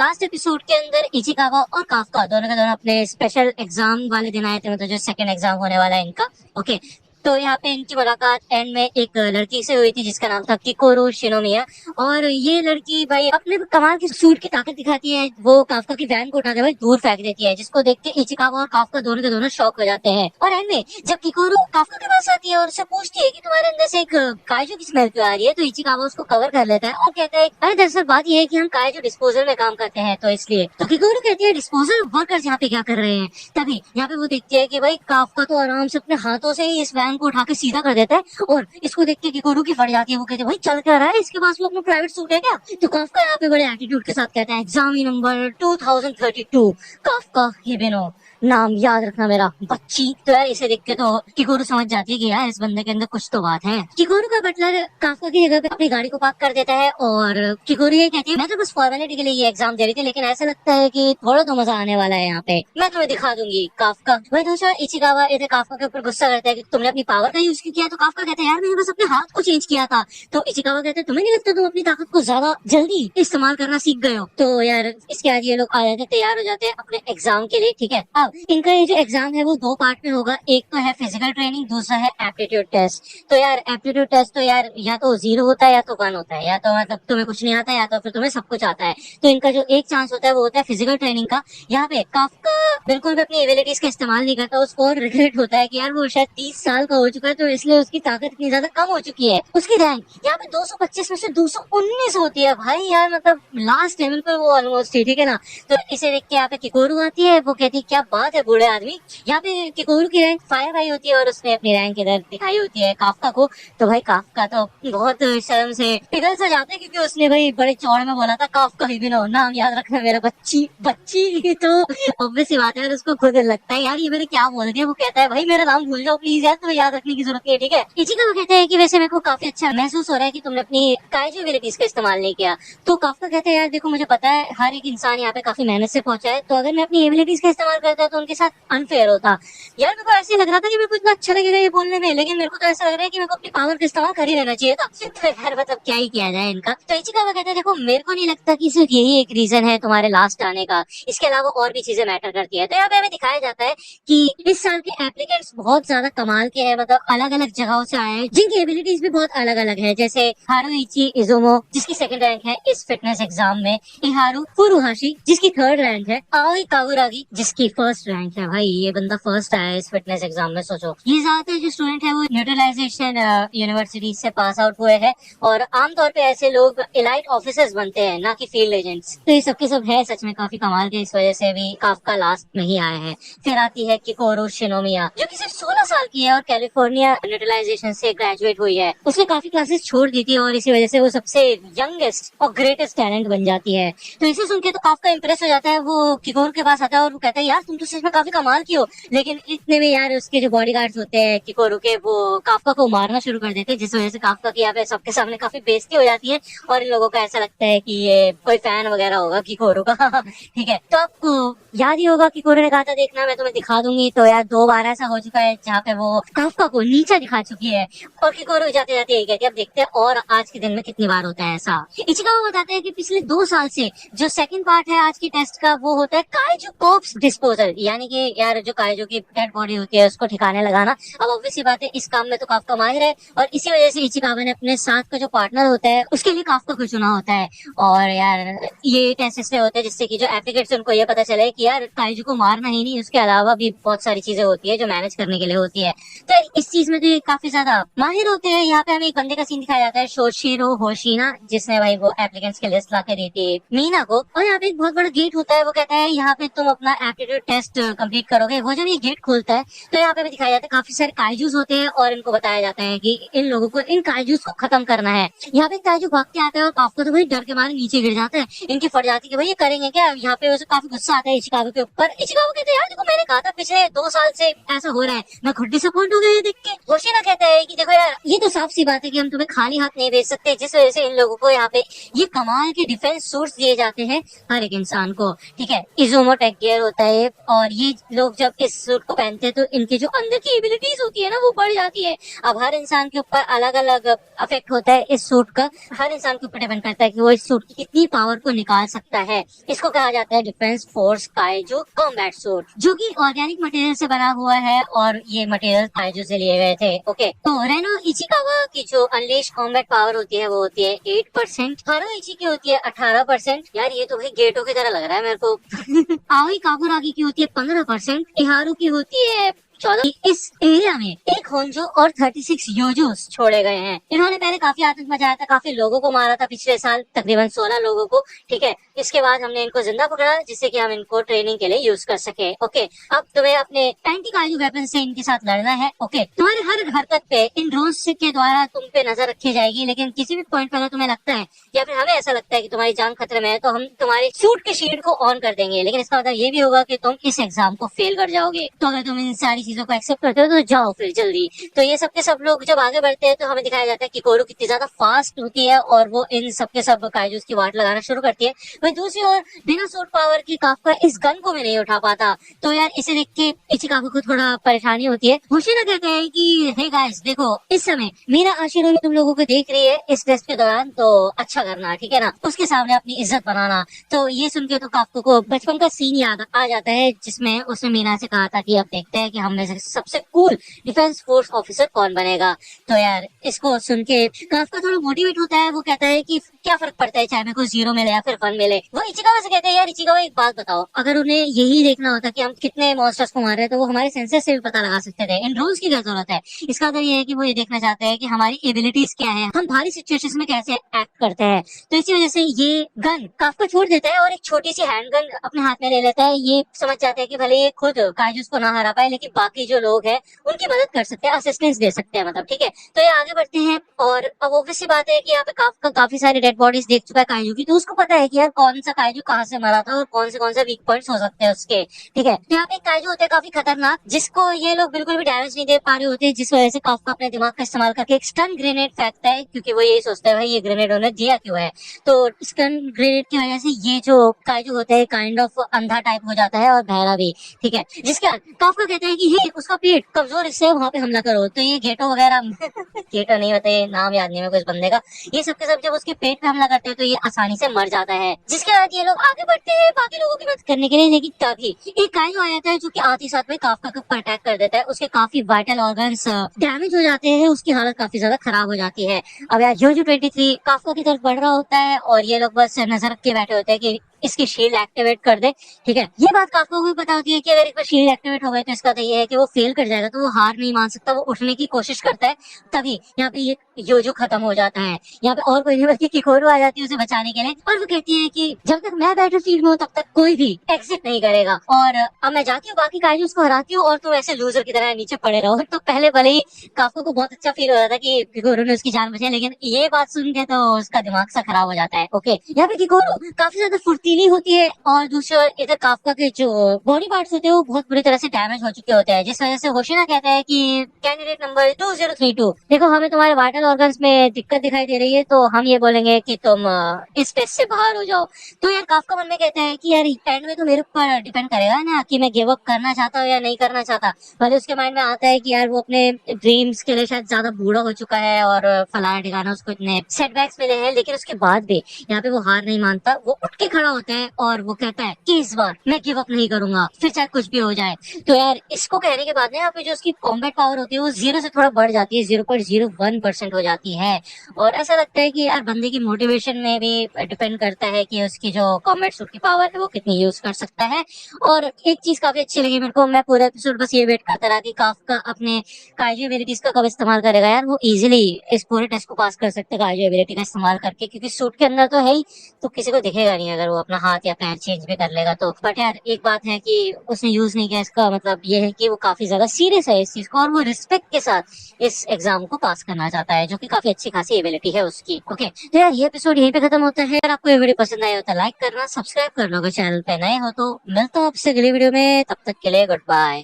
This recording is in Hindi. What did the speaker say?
लास्ट एपिसोड के अंदर इचिकावा और काफका दोनों के दोनों अपने स्पेशल एग्जाम वाले दिन आए थे, मतलब जो सेकंड एग्जाम होने वाला है इनका। ओके, तो यहाँ पे इनकी मुलाकात एंड में एक लड़की से हुई थी जिसका नाम था किकोरो शिनोमिया। और ये लड़की भाई अपने कमाल की सूट की ताकत दिखाती है। वो काफका की वैन को उठा के भाई दूर फेंक देती है, जिसको देख के इचिकावा और काफका दोनों के दोनों शॉक हो जाते हैं। और एंड में जब किकोरो काफका के पास आती है और उससे पूछती है कि तुम्हारे अंदर से एक काइजू की स्मेल क्यों आ रही है, तो इचिकावा उसको कवर कर लेता है और कहता है अरे दरअसल बात यह है कि हम काइजू डिस्पोजल में काम करते हैं, तो इसलिए। तो किकोरो कहती है डिस्पोजल वर्कर्स यहाँ पे क्या कर रहे हैं। तभी यहाँ पे वो देखती है कि भाई काफका तो आराम से अपने हाथों से ही इस वैन को उठा के सीधा कर देता है और इसको देख के किकोरो की फट जाती है। वो कहते हैं भाई चल क्या रहा है, इसके पास वो अपना प्राइवेट सूट है क्या। तो काफका यहाँ पे बड़े एटीट्यूड के साथ कहता है एग्जाम नंबर 2032 काफका हिबिनो, नाम याद रखना मेरा बच्ची। तो यार इसे देख के तो किकोरो समझ जाती है कि यार इस बंदे के अंदर कुछ तो बात है। किकोरो का बटलर काफका की जगह पे अपनी गाड़ी को पार्क कर देता है और किकोरो ये कहती है मैं तो बस फॉर्मेलिटी के लिए ये एग्जाम दे रही थी, लेकिन ऐसा लगता है कि थोड़ा तो मजा आने वाला है यहाँ पे, मैं तुम्हें दिखा दूंगी। काफका वही दूसरा इचिकावा इधर काफका के ऊपर गुस्सा करता है कि तुमने अपनी पावर का यूज किया। तो काफका कहता है यार मैंने बस अपने हाथ को चेंज किया था। तो इचिकावा कहते हैं तुम्हें नहीं लगता तुम अपनी ताकत को ज्यादा जल्दी इस्तेमाल करना सीख गए हो। तो यार इसके बाद ये लोग आ जाते हैं, तैयार हो जाते हैं अपने एग्जाम के लिए। ठीक है, अब इनका ये जो एग्जाम है वो 2 पार्ट में होगा, एक तो है फिजिकल ट्रेनिंग, दूसरा है एप्टीट्यूड टेस्ट। तो यार एप्टीट्यूड टेस्ट तो यार या तो 0 होता है या तो 1 होता है, या तो मतलब तुम्हें कुछ नहीं आता या तो फिर तुम्हें सब कुछ आता है। तो इनका जो एक चांस होता है वो होता है फिजिकल ट्रेनिंग का। यहाँ पे काफका बिल्कुल भी अपनी एबिलिटीज का इस्तेमाल नहीं करता, उसको और रिग्रेट होता है कि यार वो शायद 30 साल का हो चुका है तो इसलिए उसकी ताकत इतनी ज्यादा कम हो चुकी है। उसकी रैंक यहाँ पे 225 में से 219 होती है भाई, यार मतलब लास्ट लेवल पर वो ऑलमोस्ट थी। ठीक है ना, तो इसे देख के यहाँ पे किकोरो आती है, वो कहती है क्या बात है बूढ़े आदमी। यहाँ पे किकोरो की रैंक 5 आई होती है और उसने अपनी रैंक इधर दिखाई होती है काफका को। तो भाई काफका तो बहुत शर्म से पिघल सा जाता है क्योंकि उसने भाई बड़े चौड़ में बोला था काफका हिबिनो, नाम याद रखना मेरा बच्ची बच्ची। तो ऑब्वियस सी बात है उसको खुद लगता है यार ये मैंने क्या बोल दिया। वो कहता है भाई मेरा नाम भूल जाओ प्लीज यार, तुम्हें याद रखने की जरूरत नहीं है। ठीक है, इचिकावा कहता है कि वैसे मेरे को काफी अच्छा महसूस हो रहा है कि तुमने अपनी काइजू एबिलिटीज का इस्तेमाल नहीं किया। तो काफका कहते हैं यार देखो मुझे पता है हर एक इंसान यहाँ पे काफी मेहनत से पहुंचा है, तो अगर मैं अपनी एबिलिटीज का इस्तेमाल करता तो उनके साथ अनफेयर होता। यार मेरे को ऐसे लग रहा था कि मेरे को इतना अच्छा लगेगा ये बोलने में, लेकिन मेरे को तो ऐसा लग रहा है कि मेरे को अपनी पावर का इस्तेमाल कर ही लेना चाहिए था। तो यार मतलब क्या ही किया जाए इनका। तो इचिकावा कहते हैं देखो मेरे को नहीं लगता कि सिर्फ यही एक रीजन है तुम्हारे लास्ट आने का, इसके अलावा और भी चीजें मैटर करती है। तो यहाँ पे हमें दिखाया जाता है कि इस साल के एप्लीकेंट्स बहुत ज्यादा कमाल के हैं, मतलब अलग अलग जगहों से आए हैं जिनकी एबिलिटीज भी बहुत अलग अलग है। जैसे हारुइची इजुमो जिसकी 2nd रैंक है इस फिटनेस एग्जाम में, इहारू फुरुहाशी जिसकी 3rd रैंक है, आओई कावुरागी जिसकी 1st रैंक है। भाई ये बंदा फर्स्ट आया है इस फिटनेस एग्जाम में, सोचो। ये ज्यादातर जो स्टूडेंट है वो न्यूट्रलाइजेशन यूनिवर्सिटी से पास आउट हुए हैं और आमतौर पे ऐसे लोग एलाइट ऑफिसर्स बनते हैं ना कि फील्ड एजेंट्स। तो ये सब के सब है सच में काफी कमाल के, इस वजह से भी काफका लास्ट नहीं आया है। फिर आती है किकोरो शिनोमिया जो कि सिर्फ 16 साल की है और कैलिफोर्निया न्यूट्रलाइजेशन से ग्रेजुएट हुई है। उसने काफी क्लासेस छोड़ दी थी और इसी वजह से वो सबसे यंगेस्ट और ग्रेटेस्ट टैलेंट बन जाती है। तो इसे सुन के तो काफका इंप्रेस हो जाता है, वो किकोरो के पास आता है और वो कहता है यार तुम तो सच में काफी कमाल की हो। लेकिन इतने में यार उसके जो बॉडीगार्ड्स होते हैं किकोरो के वो काफका को मारना शुरू कर देते हैं, जिस वजह से काफका की यहाँ पे सबके सामने काफी बेइज्जती हो जाती है और इन लोगों को ऐसा लगता है कि ये कोई फैन वगैरह होगा किकोरो का। ठीक है, तो आपको याद ही होगा किकोरो ने कहा था देखना मैं तुम्हें दिखा दूंगी। तो यार 2 बार ऐसा हो चुका है जहाँ पे वो काफका को नीचा दिखा चुकी है और किकोरो जाते जाते यही कहती है अब देखते हैं और आज के दिन में कितनी बार होता है ऐसा। इचिकावा बताते हैं कि पिछले 2 साल से जो 2nd पार्ट है आज की टेस्ट का वो होता है काइजू कॉर्प्स डिस्पोजल, यानी कि यार जो काइजू की डेड बॉडी होती है उसको ठिकाने लगाना। अब ऑब्वियसली बात है इस काम में तो काफका माहिर है और इसी वजह से इचिकावा ने अपने साथ का जो पार्टनर होता है उसके लिए काफका को चुना होता है। और यार ये टेस्ट इसलिए होते हैं जिससे कि जो एप्लीकेट्स उनको ये पता चले कि यार काइजू को मारना ही नहीं, उसके अलावा भी बहुत सारी चीजें होती है जो मैनेज करने के लिए होती है। तो इस चीज में तो ये काफी ज्यादा माहिर होते हैं। यहाँ पे हमें एक बंदे का सीन दिखाया जाता है शोशिरो होशिना, जिसने भाई वो एप्लीकेंट्स की लिस्ट ला के दी थी मीना को। और यहाँ पे एक बहुत बड़ा गेट होता है, वो कहता है यहाँ पे तुम अपना एप्टीट्यूड टेस्ट कंप्लीट करोगे। वो जब ये गेट खोलता है तो यहाँ पे भी दिखाया जाता है काफी सारे काइजूस होते हैं और इनको बताया जाता है कि इन लोगों को इन काइजूस को खत्म करना है। यहाँ पे काइजू भाग के आता है और काफका तो भाई डर के मारे नीचे गिर जाते हैं, इनकी फट जाती है कि भाई ये करेंगे क्या। यहाँ पे उसे काफी गुस्सा आता है इचिकावा के ऊपर। इचिकावा कहते हैं यार देखो मैंने कहा था पिछले 2 साल से ऐसा हो रहा है, मैं खुद डिसअपॉइंट हो गया देख के। होशिना कहता है कि देखो यार ये तो साफ सी बात है कि हम तुम्हें खाली हाथ नहीं भेज सकते, जिस वजह से इन लोगों को यहाँ पे ये कमाल के डिफेंस सूट्स दिए जाते हैं हर एक इंसान को। ठीक है, इजुमो टेक गियर होता है और ये लोग जब इस सूट को पहनते हैं तो इनकी जो अंदर की एबिलिटीज होती है ना वो बढ़ जाती है। अब हर इंसान के ऊपर अलग अलग इफेक्ट होता है इस सूट का, हर इंसान के ऊपर डिपेंड करता है कि वो इस सूट की कितनी पावर को निकाल सकता है। इसको कहा जाता है defence force kaiju combat suit, जो कि ऑर्गेनिक मटेरियल से बना हुआ है और ये मटेरियल काइजू से लिए गए थे। ओके, तो रेनो इचिकावा की जो अनलेश कॉम्बैट पावर होती है वो होती है 8%, हारो इची की होती है 18%। यार ये तो भाई गेटो की तरह लग रहा है मेरे को। आओई काकुरागी की होती है 15%, इहारू की होती है 14। इस एरिया में एक होंजो और 36 योजोस छोड़े गए हैं। इन्होंने पहले काफी आतंक मचाया था, काफी लोगों को मारा था पिछले साल, तकरीबन 16 लोगों को। ठीक है, इसके बाद हमने इनको जिंदा पकड़ा जिससे कि हम इनको ट्रेनिंग के लिए यूज कर सके। ओके, अब तुम्हें अपने एंटी काइजू वेपन से इनके साथ लड़ना है। ओके, तुम्हारी हर हरकत पे इन ड्रोन्स के द्वारा तुम पे नजर रखी जाएगी, लेकिन किसी भी पॉइंट पर अगर तुम्हें लगता है या फिर हमें ऐसा लगता है कि तुम्हारी जान खतरे में है तो हम तुम्हारी सूट के शील्ड को ऑन कर देंगे। लेकिन इसका मतलब ये भी होगा कि तुम इस एग्जाम को फेल कर जाओगे। तो अगर तुम इन सारी चीजों को एक्सेप्ट करते हो तो जाओ फिर जल्दी। तो ये सब के सब लोग जब आगे बढ़ते हैं तो हमें दिखाया जाता है कि कोरो कितनी ज्यादा फास्ट होती है और वो इन सब के सब काइजूस की वाट लगाना शुरू करती है। वहीं दूसरी ओर बिना सूट पावर की काफका इस गन को भी नहीं उठा पाता। तो यार इसे देख के इचिकावा को थोड़ा परेशानी होती है। होशिना कहते हैं कि हे गाइस देखो, इस समय मीना आशिरो भी तुम लोगों को देख रही है इस टेस्ट के दौरान, तो अच्छा करना, ठीक है ना, उसके सामने अपनी इज्जत बनाना। तो ये सुन के तो काफका को बचपन का सीन याद आ जाता है जिसमें उसने मीना से कहा था कि अब देखते हैं कि हम में से सबसे कूल डिफेंस फोर्स ऑफिसर कौन बनेगा। तो यार इसको सुन के काफका थोड़ा मोटिवेट होता है। वो कहता है कि क्या फर्क पड़ता है चाहे मेरे को 0 मिले या फिर 1 मिले। वो इचिकावा से कहते हैं यार इचिकावा एक बात बताओ, अगर उन्हें यही देखना होता कि हम कितने मॉन्स्टर्स को मार रहे हैं तो वो हमारे सेंसर से भी पता लगा सकते थे। इन ड्रोन्स की क्या जरूरत है। इसका मतलब ये है कि वो ये देखना चाहते हैं कि हमारी एबिलिटीज क्या है, हम भारी सिचुएशंस में कैसे एक्ट करते हैं। तो इसी वजह से ये गन काफका छोड़ देता है और एक छोटी सी हैंड गन अपने हाथ में ले लेता है। ये समझ जाते हैं कि भले ये खुद काइजूस को ना हरा पाए लेकिन बाकी जो लोग हैं उनकी मदद कर सकते हैं, असिस्टेंस दे सकते हैं, मतलब ठीक है। तो ये आगे बढ़ते हैं और अब ऑब्वियस सी बात है कि यहाँ पे काफका काफी सारी डेड बॉडीज देख चुका है काइजू की, तो उसको पता है कि यार कौन सा काइजू कहाँ से मरा था और कौन से वीक पॉइंट्स हो सकते हैं उसके। ठीक है, तो यहाँ पे एक काइजू होते हैं काफी खतरनाक जिसको ये लोग बिल्कुल भी डैमेज नहीं दे पा रहे होते, जिस वजह से काफका अपने दिमाग का इस्तेमाल करके एक स्टन ग्रेनेड फेंकता है, क्योंकि वो यही सोचता है भाई ये ग्रेनेड उन्हें दिया क्यों है। तो स्टन ग्रेनेड की वजह से ये जो काइजू होता है काइंड ऑफ अंधा टाइप हो जाता है और बहरा भी। ठीक है, जिसके बाद काफका कहता है कि हे उसका पेट कमजोर, इससे वहां पे हमला करो। तो ये गेटो वगैरह गेटो नहीं होता, ये नाम याद नहीं है कुछ बंदे का, ये सब के सब जब उसके पेट पे हमला करते हैं तो ये आसानी से मर जाता है। जिसके बाद ये लोग आगे बढ़ते हैं बाकी लोगों की मदद करने के लिए, लेकिन तभी एक काइजू आ जाता है जो कि आते ही साथ में काफका के ऊपर अटैक कर देता है। उसके काफी वाइटल ऑर्गन्स डैमेज हो जाते हैं, उसकी हालत काफी ज्यादा खराब हो जाती है। अब यार जोजो 23 काफका की तरफ बढ़ रहा होता है और ये लोग बस नजर रख के बैठे होते हैं कि इसकी शील्ड एक्टिवेट कर दे। ठीक है, ये बात काफका को भी पता होती है कि अगर एक बार शील्ड एक्टिवेट हो गई तो इसका तो ये है कि वो फेल कर जाएगा, तो वो हार नहीं मान सकता, वो उठने की कोशिश करता है। तभी यहाँ पे ये योजो खत्म हो जाता है। यहाँ पे और कोई नहीं बल्कि किकोरो आ जाती है उसे बचाने के लिए और वो कहती है कि जब तक मैं बैटलफील्ड में हूँ तब तक कोई भी एग्जिट नहीं करेगा और अब मैं जाती हूँ बाकी काइजूस को हराती हूँ और तुम ऐसे लूजर की तरह नीचे पड़े रहो। तो पहले भले ही काफका को बहुत अच्छा फील हो रहा था कि किकोरो ने उसकी जान बचाई, लेकिन ये बात सुन के तो उसका दिमाग सा खराब हो जाता है। ओके, यहाँ पे किकोरो काफी ज्यादा फुर्तीली होती है और दूसरी ओर इधर काफका के जो बॉडी पार्ट्स होते हैं वो बहुत बुरी तरह से डैमेज हो चुके होते हैं, जिस वजह से होशिना कहता है कि कैंडिडेट नंबर 2032 देखो हमें तुम्हारे वाइटल ऑर्गन्स में दिक्कत दिखाई दे रही है, तो हम ये बोलेंगे कि तुम इस टेस्ट से बाहर हो जाओ। तो यार काफका मन में कहता है कि यार एंड में तो मेरे ऊपर डिपेंड करेगा ना कि मैं गिव अप करना चाहता हूँ या नहीं करना चाहता। भले उसके माइंड में आता है कि यार वो अपने ड्रीम्स के लिए शायद ज्यादा बूढ़ा हो चुका है और फलाना ठिकाना उसको इतने सेटबैक्स मिले हैं, लेकिन उसके बाद भी यहाँ पे वो हार नहीं मानता। वो उठ के खड़ा होता है और वो कहता है कि इस बार मैं गिव अप नहीं करूंगा, फिर चाहे कुछ भी हो जाए। तो यार इसको कहने के बाद ना यहाँ पे जो उसकी कॉम्बैट पावर होती है वो 0 से थोड़ा बढ़ जाती है, 0.01% हो जाती है। और ऐसा लगता है कि यार बंदे की मोटिवेशन में भी डिपेंड करता है कि उसकी जो कॉम्बैट सूट की पावर है वो कितनी यूज कर सकता है। और एक चीज काफी अच्छी लगी मेरे को, मैं पूरा एपिसोड बस ये वेट करता रहा कि काफका अपने काइजू एबिलिटीज का कब इस्तेमाल करेगा। यार वो इजीली इस पूरे टेस्ट को पास कर सकते हैं काइजू एबिलिटी का इस्तेमाल करके, क्योंकि सूट के अंदर तो है ही, तो किसी को दिखेगा नहीं अगर वो अपना हाथ या पैर चेंज भी कर लेगा तो। बट यार एक बात है कि उसने यूज नहीं किया, इसका मतलब ये है कि वो काफी ज्यादा सीरियस है इस चीज को और वो रिस्पेक्ट के साथ इस एग्जाम को पास करना चाहता है, जो कि काफी अच्छी खासी एबिलिटी है उसकी। ओके, तो यार ये एपिसोड यहीं पे खत्म होता है। अगर आपको ये वीडियो पसंद आया हो तो लाइक करना, सब्सक्राइब कर लो, अगर चैनल पे नए हो तो। मिलता हूँ आपसे अगली वीडियो में, तब तक के लिए गुड बाय।